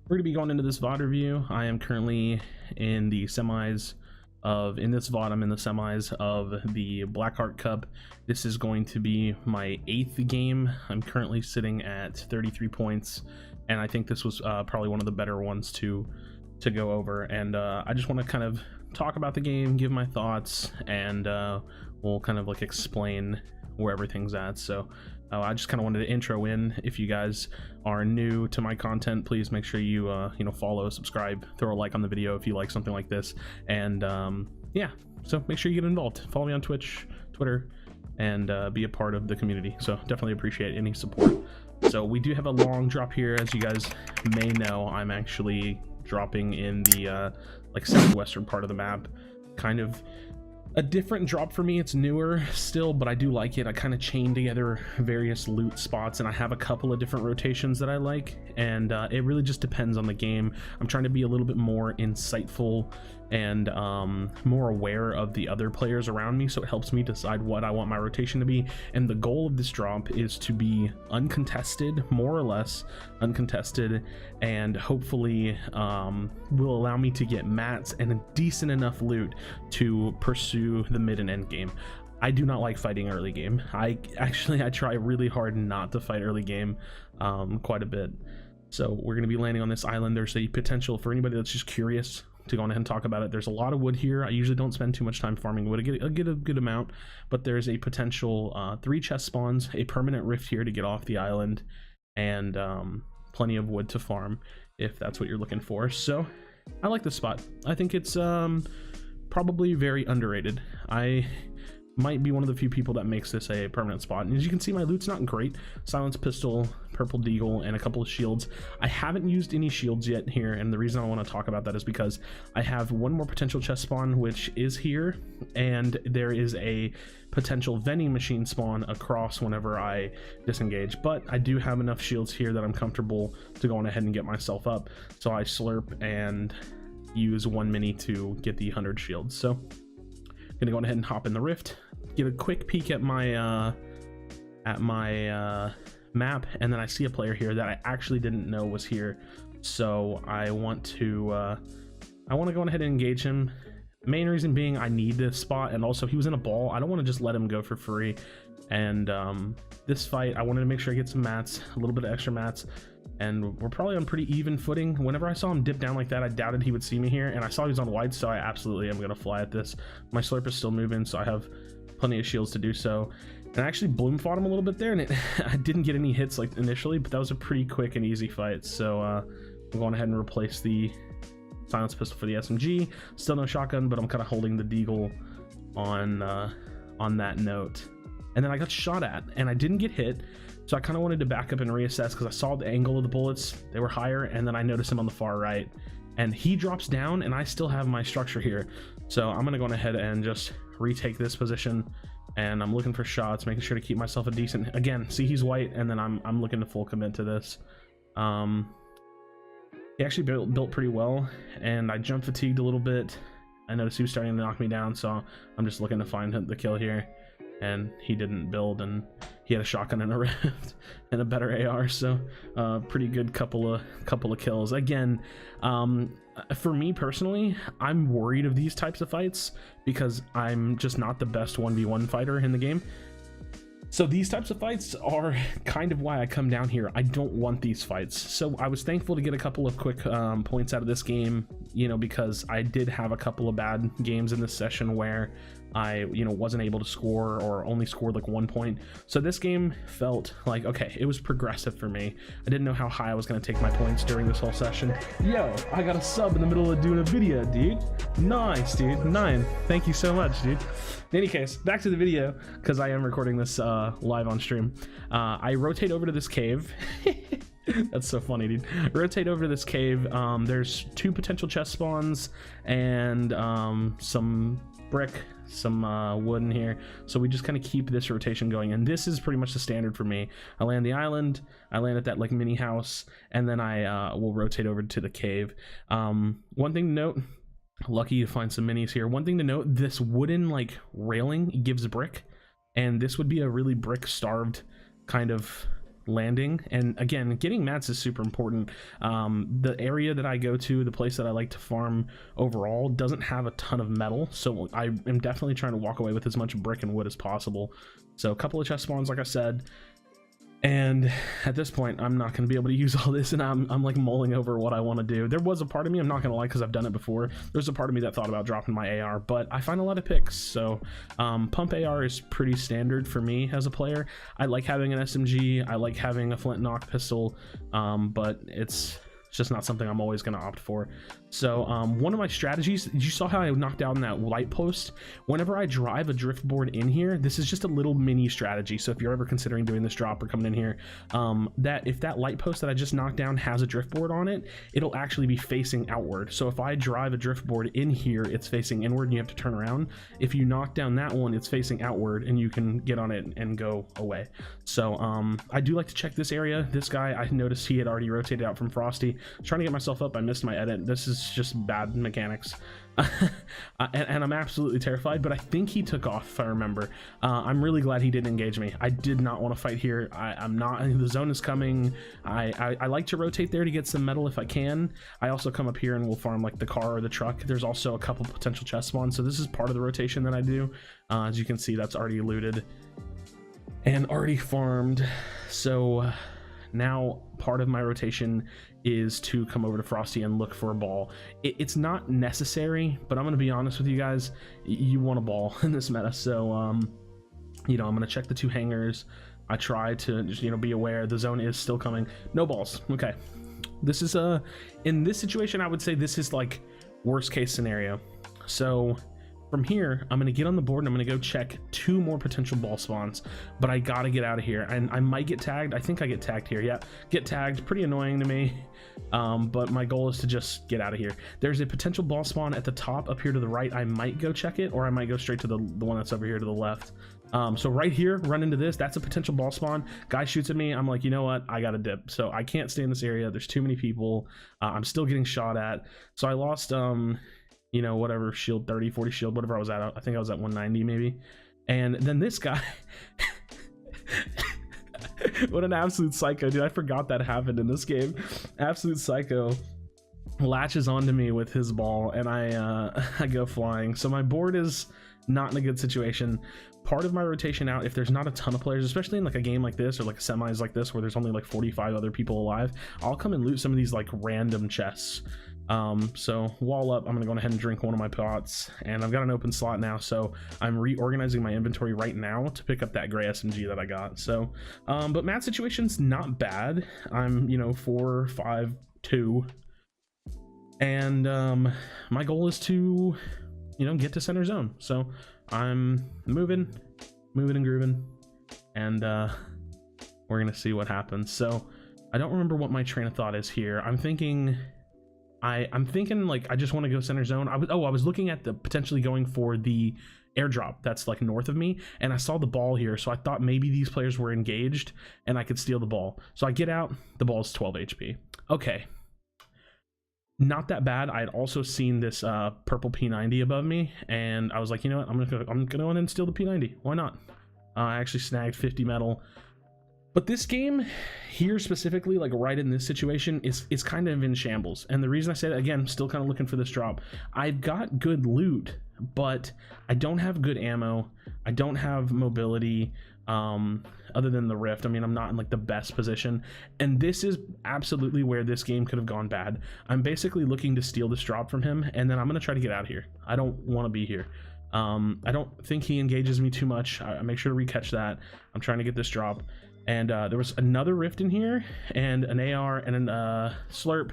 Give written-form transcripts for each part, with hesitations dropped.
We're gonna be going into this VOD review. I am currently in the semis of, in this VOD, I'm in the semis of the Blackheart Cup. This is going to be my 8th game. I'm currently sitting at 33 points, and I think this was probably one of the better ones to go over. And I just want to kind of talk about the game, give my thoughts, and we'll kind of like explain where everything's at. So I just kind of wanted to intro in. If you guys are new to my content, please make sure you follow, subscribe, throw a like on the video if you like something like this, and yeah, so make sure you get involved. Follow me on Twitch, Twitter, and be a part of the community. So definitely appreciate any support. So we do have a long drop here. As you guys may know, I'm actually dropping in the like southwestern part of the map. Kind of a different drop for me. It's newer still, but I do like it. I kind of chain together various loot spots, and I have a couple of different rotations that I like, and it really just depends on the game. I'm trying to be a little bit more insightful and more aware of the other players around me, so it helps me decide what I want my rotation to be. And the goal of this drop is to be uncontested, more or less uncontested, and hopefully will allow me to get mats and a decent enough loot to pursue the mid and end game. I do not like fighting early game. I try really hard not to fight early game quite a bit. So we're going to be landing on this island. There's a potential for anybody that's just curious to go on ahead and talk about it. There's a lot of wood here. I usually don't spend too much time farming wood. I get a good amount, but there's a potential 3 chest spawns, a permanent rift here to get off the island, and plenty of wood to farm if that's what you're looking for. So I like this spot. I think it's probably very underrated. I might be one of the few people that makes this a permanent spot. And as you can see, my loot's not great. Silence pistol, purple deagle, and a couple of shields. I haven't used any shields yet here, and the reason I want to talk about that is because I have one more potential chest spawn, which is here, and there is a potential vending machine spawn across whenever I disengage. But I do have enough shields here that I'm comfortable to go on ahead and get myself up. So I slurp and use 1 mini to get the 100 shields. So gonna go ahead and hop in the rift, get a quick peek at my map, and then I see a player here that I actually didn't know was here. So I want to go ahead and engage him. Main reason being I need this spot, and also he was in a ball. I don't want to just let him go for free. And this fight, I wanted to make sure I get some mats, a little bit of extra mats, and we're probably on pretty even footing. Whenever I saw him dip down like that, I doubted he would see me here, and I saw he was on white, so I absolutely am gonna fly at this. My slurp is still moving, so I have plenty of shields to do so. And I actually bloom fought him a little bit there, and I didn't get any hits like initially, but that was a pretty quick and easy fight. So I'm going ahead and replace the silence pistol for the SMG. Still no shotgun, but I'm kind of holding the deagle on that note. And then I got shot at, and I didn't get hit, so I kind of wanted to back up and reassess because I saw the angle of the bullets. They were higher, and then I noticed him on the far right, and he drops down, and I still have my structure here. So I'm gonna go on ahead and just retake this position, and I'm looking for shots, making sure to keep myself a decent, again, see, he's white, and then I'm looking to full commit to this. He actually built pretty well, and I jump fatigued a little bit. I noticed he was starting to knock me down, so I'm just looking to find the kill here. And he didn't build, and he had a shotgun and a rift and a better AR, so pretty good couple of kills. Again, for me personally, I'm worried of these types of fights because I'm just not the best 1v1 fighter in the game. So these types of fights are kind of why I come down here. I don't want these fights. So I was thankful to get a couple of quick points out of this game, because I did have a couple of bad games in this session where I wasn't able to score or only scored like 1 point. So this game felt like, okay, it was progressive for me. I didn't know how high I was going to take my points during this whole session. Yo, I got a sub in the middle of doing a video, dude. Nice, dude. 9. Thank you so much, dude. In any case, back to the video, because I am recording this live on stream. I rotate over to this cave. That's so funny, dude. Rotate over to this cave. There's 2 potential chest spawns and some brick, some wood in here, so we just kind of keep this rotation going, and this is pretty much the standard for me. I land the island, I land at that like mini house, and then I will rotate over to the cave. One thing to note, lucky to find some minis here. One thing to note, this wooden like railing gives brick, and this would be a really brick starved kind of landing. And again, getting mats is super important. The area that I go to, the place that I like to farm overall, doesn't have a ton of metal, so I am definitely trying to walk away with as much brick and wood as possible. So a couple of chest spawns, like I said, and at this point I'm not going to be able to use all this, and I'm like mulling over what I want to do. There was a part of me, I'm not going to lie, because I've done it before, there's a part of me that thought about dropping my AR, but I find a lot of picks. So pump AR is pretty standard for me as a player. I like having an SMG, I like having a flint-knock pistol, but it's just not something I'm always going to opt for. So one of my strategies, you saw how I knocked down that light post. Whenever I drive a drift board in here, this is just a little mini strategy. So if you're ever considering doing this drop or coming in here, that if that light post that I just knocked down has a drift board on it, it'll actually be facing outward. So if I drive a drift board in here, it's facing inward and you have to turn around. If you knock down that one, it's facing outward and you can get on it and go away. So I do like to check this area. This guy, I noticed he had already rotated out from Frosty. I was trying to get myself up, I missed my edit. This is just bad mechanics. And I'm absolutely terrified, but I think he took off, if I remember. I'm really glad he didn't engage me. I did not want to fight here. I'm not, the zone is coming. I like to rotate there to get some metal if I can. I also come up here and will farm like the car or the truck. There's also a couple potential chest spawns, so this is part of the rotation that I do. As you can see, that's already looted and already farmed. So now part of my rotation is to come over to Frosty and look for a ball. It's not necessary, but I'm gonna be honest with you guys, you want a ball in this meta. So you know, I'm gonna check the two hangars. I try to just, you know, be aware the zone is still coming. No balls. Okay, this is in this situation I would say this is like worst case scenario. So from here, I'm going to get on the board and I'm going to go check two more potential ball spawns, but I got to get out of here, and I might get tagged. I think I get tagged here. Yeah, get tagged. Pretty annoying to me, but my goal is to just get out of here. There's a potential ball spawn at the top up here to the right. I might go check it, or I might go straight to the one that's over here to the left. So right here, run into this. That's a potential ball spawn. Guy shoots at me. I'm like, you know what? I got to dip. So I can't stay in this area. There's too many people. I'm still getting shot at. So I lost, you know, whatever shield, 30, 40 shield, whatever I was at. I think I was at 190 maybe. And then this guy, what an absolute psycho, dude. I forgot that happened in this game. Absolute psycho latches onto me with his ball, and I go flying. So my board is not in a good situation. Part of my rotation out, if there's not a ton of players, especially in like a game like this or like semis like this where there's only like 45 other people alive, I'll come and loot some of these like random chests. So wall up, I'm gonna go ahead and drink one of my pots, and I've got an open slot now, so I'm reorganizing my inventory right now to pick up that gray SMG that I got. So but mat situation's not bad. I'm, you know, 4, 5, 2, and my goal is to, you know, get to center zone. So I'm moving and grooving, and we're gonna see what happens. So I don't remember what my train of thought is here. I'm thinking like I just want to go center zone. I was looking at the potentially going for the airdrop that's like north of me, and I saw the ball here, so I thought maybe these players were engaged and I could steal the ball. So I get out, the ball's 12 HP. Okay, not that bad. I had also seen this purple P90 above me, and I was like, you know what, I'm gonna go in and steal the P90. Why not? I actually snagged 50 metal. But this game here specifically, like right in this situation, is kind of in shambles. And the reason I say that, again, I'm still kind of looking for this drop. I've got good loot, but I don't have good ammo. I don't have mobility, other than the rift. I mean, I'm not in like the best position. And this is absolutely where this game could have gone bad. I'm basically looking to steal this drop from him, and then I'm going to try to get out of here. I don't want to be here. I don't think he engages me too much. I make sure to recatch that. I'm trying to get this drop. And there was another rift in here, and an AR, and a slurp,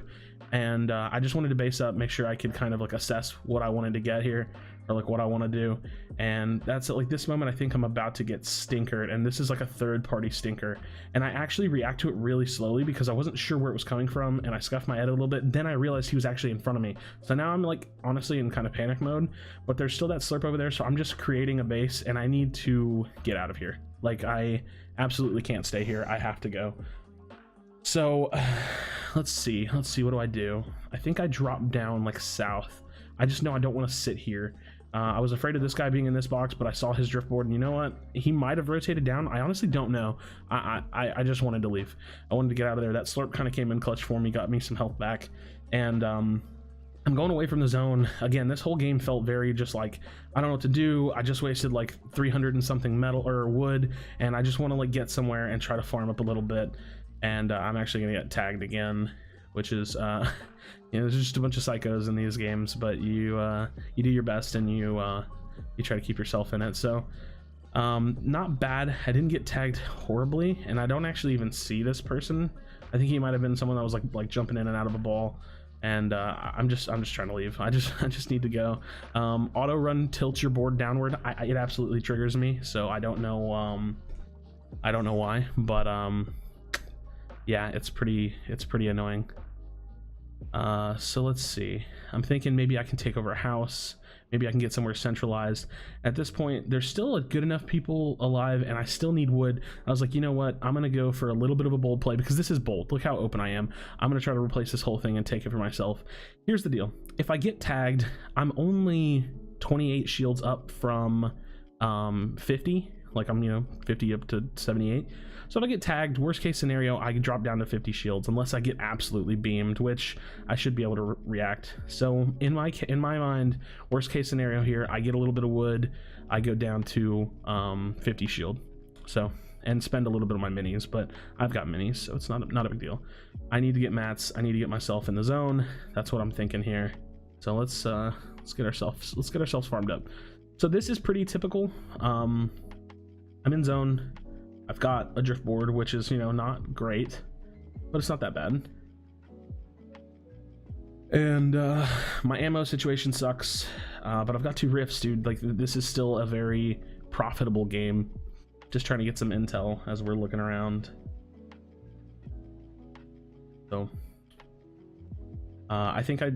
and I just wanted to base up, make sure I could kind of like assess what I wanted to get here, or like what I want to do. And that's at like this moment I think I'm about to get stinkered, and this is like a third-party stinker, and I actually react to it really slowly because I wasn't sure where it was coming from, and I scuffed my head a little bit. Then I realized he was actually in front of me, so now I'm like honestly in kind of panic mode. But there's still that slurp over there, so I'm just creating a base, and I need to get out of here. Like, I absolutely can't stay here. I have to go. So let's see, what do I do? I think I drop down like south. I just know I don't want to sit here. I was afraid of this guy being in this box, but I saw his driftboard, and you know what? He might have rotated down. I honestly don't know. I just wanted to leave. I wanted to get out of there. That slurp kind of came in clutch for me, got me some health back, and I'm going away from the zone. Again, this whole game felt very just like, I don't know what to do. I just wasted like 300 and something metal or wood, and I just want to like get somewhere and try to farm up a little bit. And I'm actually gonna get tagged again, which is you know, there's just a bunch of psychos in these games, but you do your best, and you try to keep yourself in it. So not bad. I didn't get tagged horribly, and I don't actually even see this person. I think he might have been someone that was like jumping in and out of a ball, and I'm just trying to leave. I just need to go. Auto run tilts your board downward. It absolutely triggers me, so I don't know why, but yeah, it's pretty annoying. So let's see. I'm thinking maybe I can take over a house. Maybe I can get somewhere centralized. At this point, there's still a good enough people alive, and I still need wood. I was like, you know what? I'm gonna go for a little bit of a bold play, because this is bold. Look how open I am. I'm gonna try to replace this whole thing and take it for myself. Here's the deal. If I get tagged, I'm only 28 shields up from 50. Like, I'm, you know, 50 up to 78. So if I get tagged, worst case scenario, I can drop down to 50 shields, unless I get absolutely beamed, which I should be able to react. So in my mind, worst case scenario here, I get a little bit of wood, I go down to 50 shield. So, and spend a little bit of my minis, but I've got minis, so it's not a big deal. I need to get mats. I need to get myself in the zone. That's what I'm thinking here. So let's get ourselves farmed up. So this is pretty typical. I'm in zone. I've got a drift board, which is, you know, not great, but it's not that bad. And my ammo situation sucks, but I've got 2 rifts, dude. Like, this is still a very profitable game. Just trying to get some intel as we're looking around. So I think I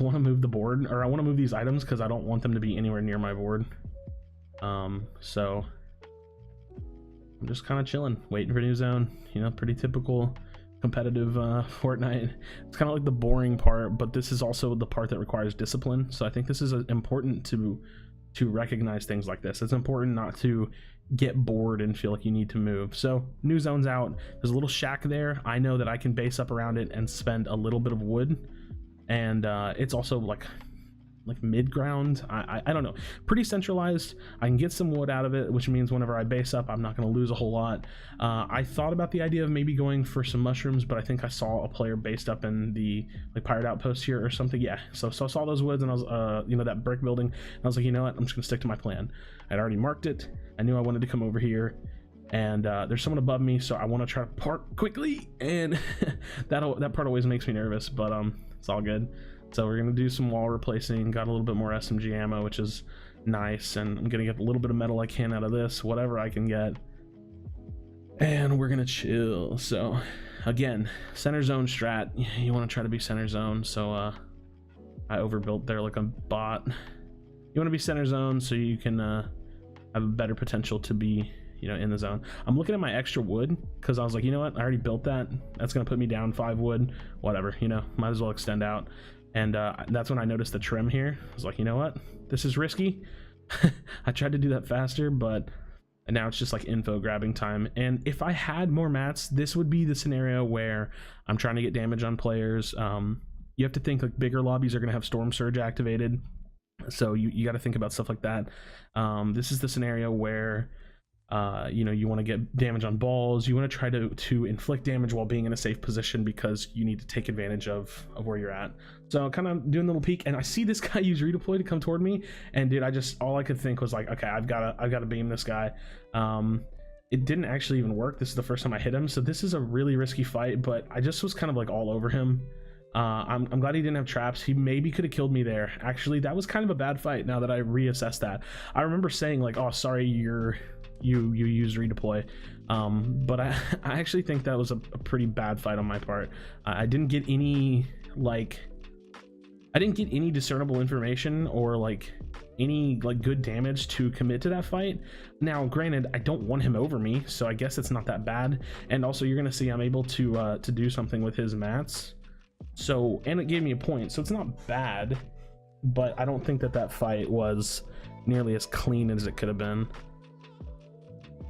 want to move the board, or I want to move these items, because I don't want them to be anywhere near my board. So I'm just kind of chilling, waiting for a new zone. You know, pretty typical competitive Fortnite. It's kind of like the boring part, but this is also the part that requires discipline. So I think this is important to recognize things like this. It's important not to get bored and feel like you need to move. So new zone's out. There's a little shack there. I know that I can base up around it and spend a little bit of wood, and it's also like mid-ground. I don't know, pretty centralized. I can get some wood out of it, which means whenever I base up, I'm not going to lose a whole lot. I thought about the idea of maybe going for some mushrooms, but I think I saw a player based up in the like pirate outpost here or something. Yeah, so I saw those woods, and I was you know, that brick building, and I was like, you know what, I'm just gonna stick to my plan. I'd already marked it. I knew I wanted to come over here, and there's someone above me, so I want to try to park quickly, and that part always makes me nervous, but it's all good. So we're gonna do some wall replacing. Got a little bit more SMG ammo, which is nice, and I'm gonna get a little bit of metal I can out of this, whatever I can get, and we're gonna chill. So again, center zone strat. You want to try to be center zone. So I overbuilt there like a bot. You want to be center zone so you can have a better potential to be, you know, in the zone. I'm looking at my extra wood, because I was like, you know what, I already built that. That's gonna put me down 5 wood, whatever, you know, might as well extend out. And that's when I noticed the trim here. I was like, you know what, this is risky. I tried to do that faster, but now it's just like info grabbing time. And if I had more mats, this would be the scenario where I'm trying to get damage on players. You have to think like bigger lobbies are gonna have storm surge activated, so you got to think about stuff like that. This is the scenario where you know, you want to get damage on balls. You want to try to inflict damage while being in a safe position, because you need to take advantage of where you're at. So kind of doing a little peek, and I see this guy use redeploy to come toward me, and dude, all I could think was like, okay, I've got to beam this guy. It didn't actually even work. This is the first time I hit him, so this is a really risky fight, but I just was kind of like all over him. I'm glad he didn't have traps. He maybe could have killed me there. Actually, that was kind of a bad fight now that I reassess that. I remember saying like, oh, sorry, you used redeploy, but I actually think that was a pretty bad fight on my part. I didn't get any discernible information or like any like good damage to commit to that fight. Now granted, I don't want him over me, so I guess it's not that bad. And also you're gonna see I'm able to do something with his mats, so, and it gave me a point, so it's not bad. but I don't think that that fight was nearly as clean as it could have been.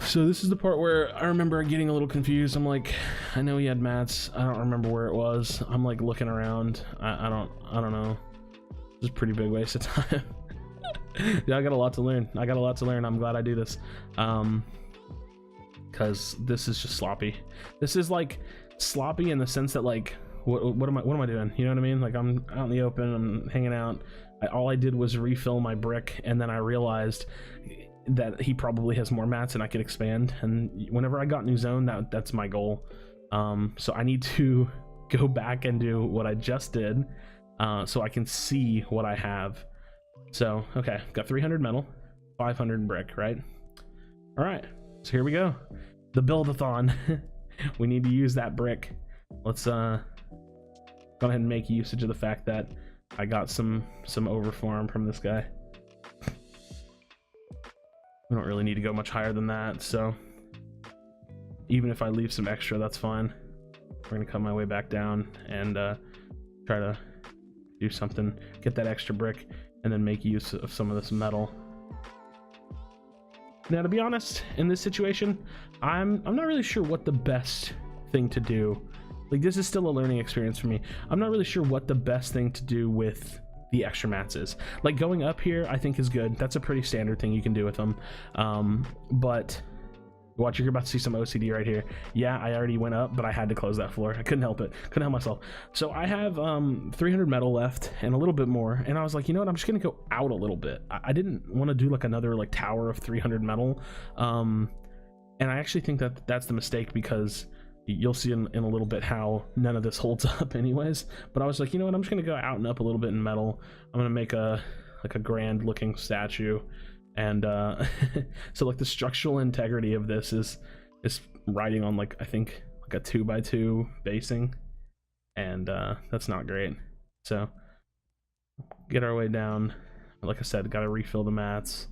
So this is the part where I remember getting a little confused. I'm like, I know he had mats. I don't remember where it was. I'm like looking around. I don't know. This is a pretty big waste of time. Yeah, I got a lot to learn. I'm glad I do this. Because this is just sloppy. This is like sloppy in the sense that like, what am I doing? You know what I mean? Like I'm out in the open, I'm hanging out. All I did was refill my brick, and then I realized that he probably has more mats and I could expand. And whenever I got new zone, that's my goal. So I need to go back and do what I just did, so I can see what I have. So okay, got 300 metal, 500 brick, right? All right, so here we go, the build-a-thon. We need to use that brick. Let's go ahead and make usage of the fact that I got some overfarm from this guy. We don't really need to go much higher than that, so even if I leave some extra, that's fine. We're gonna cut my way back down and try to do something, get that extra brick, and then make use of some of this metal. Now, to be honest, in this situation, I'm not really sure what the best thing to do. Like, this is still a learning experience for me. I'm not really sure what the best thing to do with the extra mats is. Like, going up here, I think is good. That's a pretty standard thing you can do with them. But watch, you're about to see some OCD right here. Yeah, I already went up, but I had to close that floor. I couldn't help it. Couldn't help myself. So I have 300 metal left and a little bit more. And I was like, you know what? I'm just gonna go out a little bit. I didn't want to do like another like tower of 300 metal. And I actually think that that's the mistake, because you'll see in a little bit how none of this holds up anyways. But I was like, you know what? I'm just gonna go out and up a little bit in metal. I'm gonna make a grand looking statue. And so like the structural integrity of this is riding on like, I think like a 2x2 basing, and that's not great. So get our way down. Like I said, gotta refill the mats,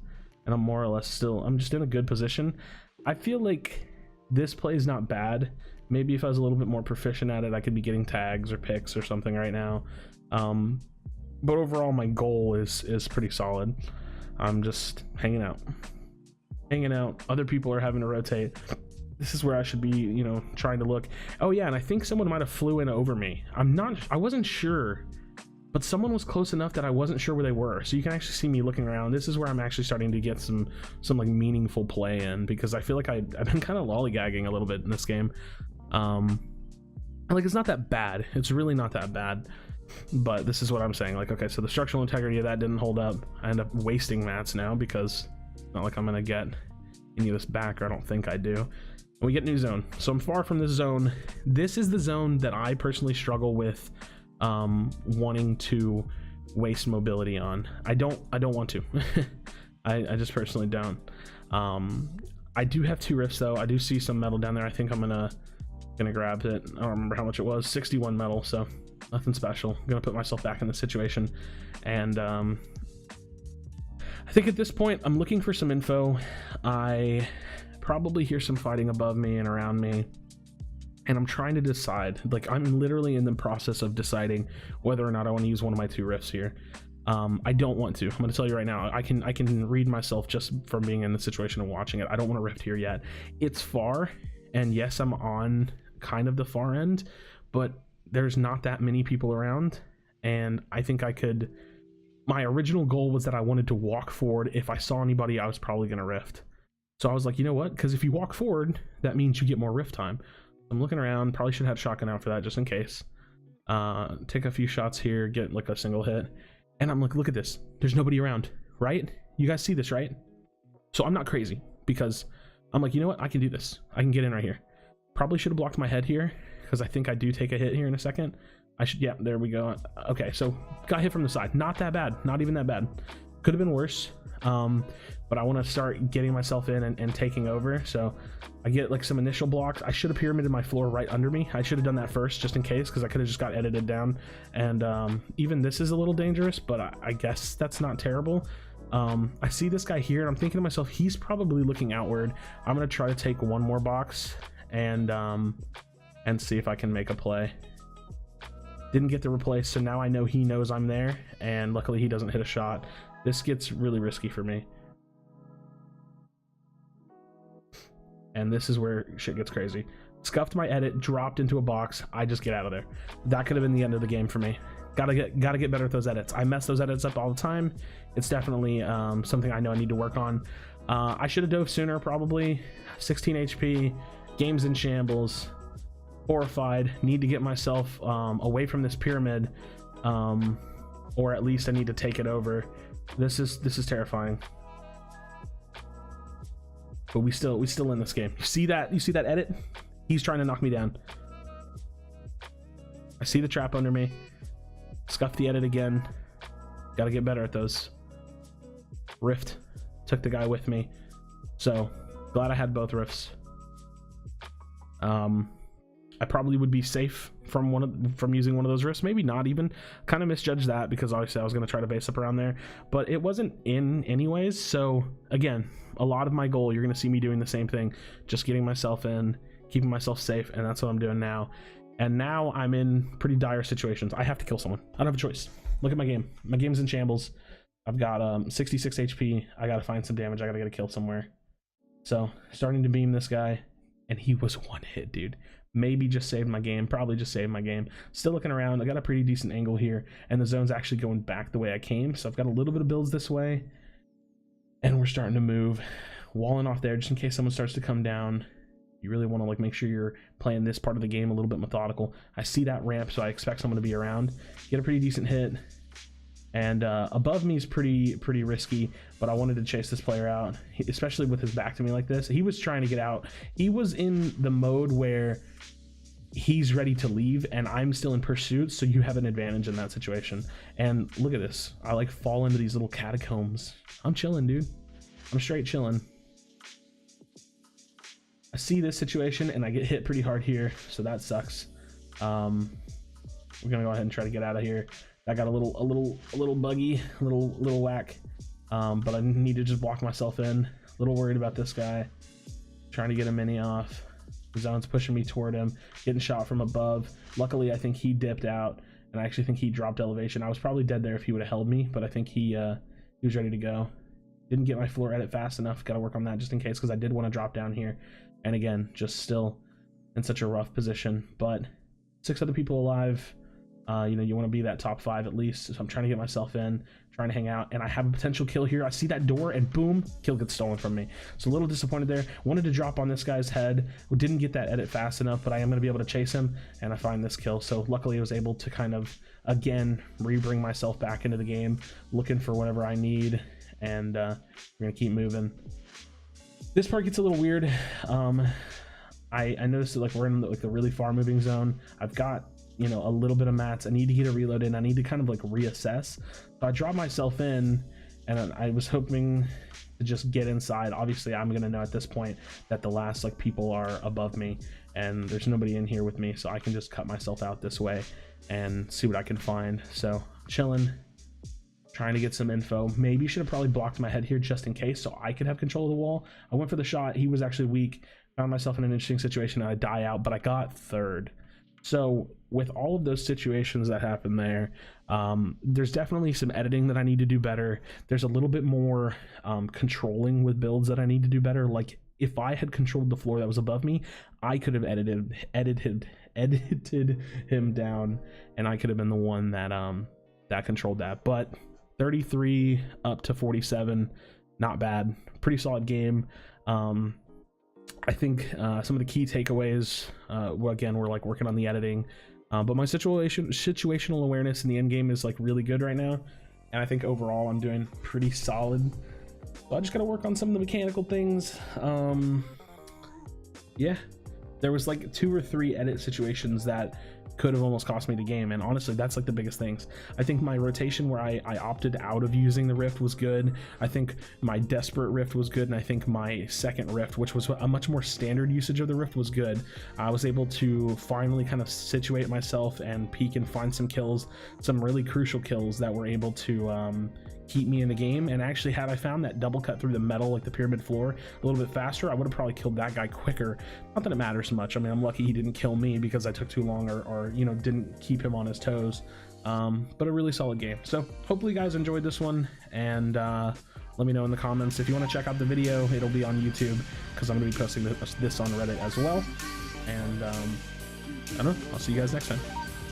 and I'm more or less I'm just in a good position. I feel like this play is not bad. Maybe if I was a little bit more proficient at it, I could be getting tags or picks or something right now. But overall, my goal is pretty solid. I'm just hanging out. Other people are having to rotate. This is where I should be, you know, trying to look. Oh yeah, and I think someone might have flew in over me. I wasn't sure, but someone was close enough that I wasn't sure where they were. So you can actually see me looking around. This is where I'm actually starting to get some like meaningful play in, because I feel like I've been kind of lollygagging a little bit in this game. Like, it's not that bad. It's really not that bad. But this is what I'm saying. Like, okay, so the structural integrity of that didn't hold up. I end up wasting mats now, because it's not like I'm gonna get any of this back, or I don't think I do. And we get new zone. So I'm far from this zone. This is the zone that I personally struggle with wanting to waste mobility on. I don't want to. I just personally don't. I do have 2 rifts though. I do see some metal down there. I think I'm gonna grab it. I don't remember how much it was. 61 metal, so nothing special. I'm gonna put myself back in the situation, and I think at this point I'm looking for some info. I probably hear some fighting above me and around me, and I'm trying to decide. Like, I'm literally in the process of deciding whether or not I want to use one of my 2 rifts here. I don't want to. I'm going to tell you right now. I can read myself just from being in the situation and watching it. I don't want to rift here yet. It's far, and yes, I'm on kind of the far end, but there's not that many people around, and I think I could. My original goal was that I wanted to walk forward. If I saw anybody, I was probably going to rift. So I was like, you know what? Because if you walk forward, that means you get more rift time. I'm looking around. Probably should have shotgun out for that, just in case. Take a few shots here, get like a single hit. And I'm like, look at this. There's nobody around, right? You guys see this, right? So I'm not crazy, because I'm like, you know what? I can do this. I can get in right here. Probably should have blocked my head here, because I think I do take a hit here in a second. I should, yeah, there we go. Okay, so got hit from the side. Not that bad. Not even that bad. Could have been worse. But I want to start getting myself in and taking over. So I get like some initial blocks. I should have pyramided my floor right under me. I should have done that first, just in case, because I could have just got edited down. And even this is a little dangerous, but I guess that's not terrible. I see this guy here, and I'm thinking to myself, he's probably looking outward. I'm gonna try to take one more box and see if I can make a play. Didn't get to replace, so now I know he knows I'm there, and luckily he doesn't hit a shot. This gets really risky for me. And this is where shit gets crazy. Scuffed my edit, dropped into a box. I just get out of there. That could have been the end of the game for me. Gotta get better at those edits. I mess those edits up all the time. It's definitely something I know I need to work on. I should have dove sooner, probably. 16 HP, game's in shambles, horrified. Need to get myself away from this pyramid, or at least I need to take it over. This is terrifying. But we still in this game. You see that edit? He's trying to knock me down. I see the trap under me. Scuff the edit again. Got to get better at those. Rift took the guy with me, so glad I had both rifts. I probably would be safe from using one of those rifts. Maybe not even. Kind of misjudged that because obviously I was going to try to base up around there, but it wasn't in anyways. So again, a lot of my goal, you're going to see me doing the same thing, just getting myself in, keeping myself safe, and that's what I'm doing now. And now I'm in pretty dire situations. I have to kill someone. I don't have a choice. Look at my game. My game's in shambles. I've got 66 HP. I got to find some damage. I got to get a kill somewhere. So starting to beam this guy, and he was one hit, dude. Maybe just saved my game. Probably just saved my game. Still looking around. I got a pretty decent angle here, and the zone's actually going back the way I came. So I've got a little bit of builds this way, and we're starting to move. Walling off there just in case someone starts to come down. You really want to like make sure you're playing this part of the game a little bit methodical. I see that ramp, so I expect someone to be around. Get a pretty decent hit. And above me is pretty risky, but I wanted to chase this player out, especially with his back to me like this. He was trying to get out. He was in the mode where he's ready to leave and I'm still in pursuit, so you have an advantage in that situation. And look at this. I like fall into these little catacombs. I'm chilling, dude. I'm straight chilling. I see this situation and I get hit pretty hard here, so that sucks. We're gonna go ahead and try to get out of here. I got a little buggy, a little whack, but I need to just block myself in. A little worried about this guy, trying to get a mini off. The zone's pushing me toward him, getting shot from above. Luckily, I think he dipped out, and I actually think he dropped elevation. I was probably dead there if he would have held me, but I think he was ready to go. Didn't get my floor edit fast enough. Got to work on that just in case, because I did want to drop down here. And again, just still in such a rough position, but 6 other people alive. You know, you want to be that top 5 at least. So I'm trying to get myself in, trying to hang out, and I have a potential kill here. I see that door, and boom, kill gets stolen from me. So a little disappointed there. Wanted to drop on this guy's head. Didn't get that edit fast enough, but I am going to be able to chase him, and I find this kill. So luckily I was able to kind of, again, rebring myself back into the game, looking for whatever I need, and we're going to keep moving. This part gets a little weird. I noticed that like we're in like the really far moving zone. I've got, you know, a little bit of mats. I need to get a reload in. I need to kind of like reassess. So I dropped myself in, and I was hoping to just get inside. Obviously I'm gonna know at this point that the last like people are above me and there's nobody in here with me, so I can just cut myself out this way and see what I can find. So chilling, trying to get some info. Maybe should have probably blocked my head here just in case so I could have control of the wall. I went for the shot. He was actually weak. Found myself in an interesting situation, and I die out, but I got third. So with all of those situations that happened there, there's definitely some editing that I need to do better. There's a little bit more controlling with builds that I need to do better. Like if I had controlled the floor that was above me, I could have edited him down, and I could have been the one that controlled that. But 33 up to 47, not bad. Pretty solid game. I think some of the key takeaways, well, again, we're like working on the editing, but my situational awareness in the end game is like really good right now, and I think overall I'm doing pretty solid. So I just gotta work on some of the mechanical things. Yeah, there was like 2 or 3 edit situations that could have almost cost me the game, and honestly that's like the biggest things. I think my rotation where I opted out of using the rift was good. I think my desperate rift was good, and I think my second rift, which was a much more standard usage of the rift, was good. I was able to finally kind of situate myself and peek and find some kills, some really crucial kills that were able to keep me in the game. And actually, had I found that double cut through the metal, like the pyramid floor, a little bit faster, I would have probably killed that guy quicker. Not that it matters much. I mean, I'm lucky he didn't kill me because I took too long, or you know, didn't keep him on his toes. But a really solid game. So hopefully you guys enjoyed this one, and let me know in the comments if you want to check out the video. It'll be on YouTube because I'm going to be posting this on Reddit as well. And I don't know, I'll see you guys next time.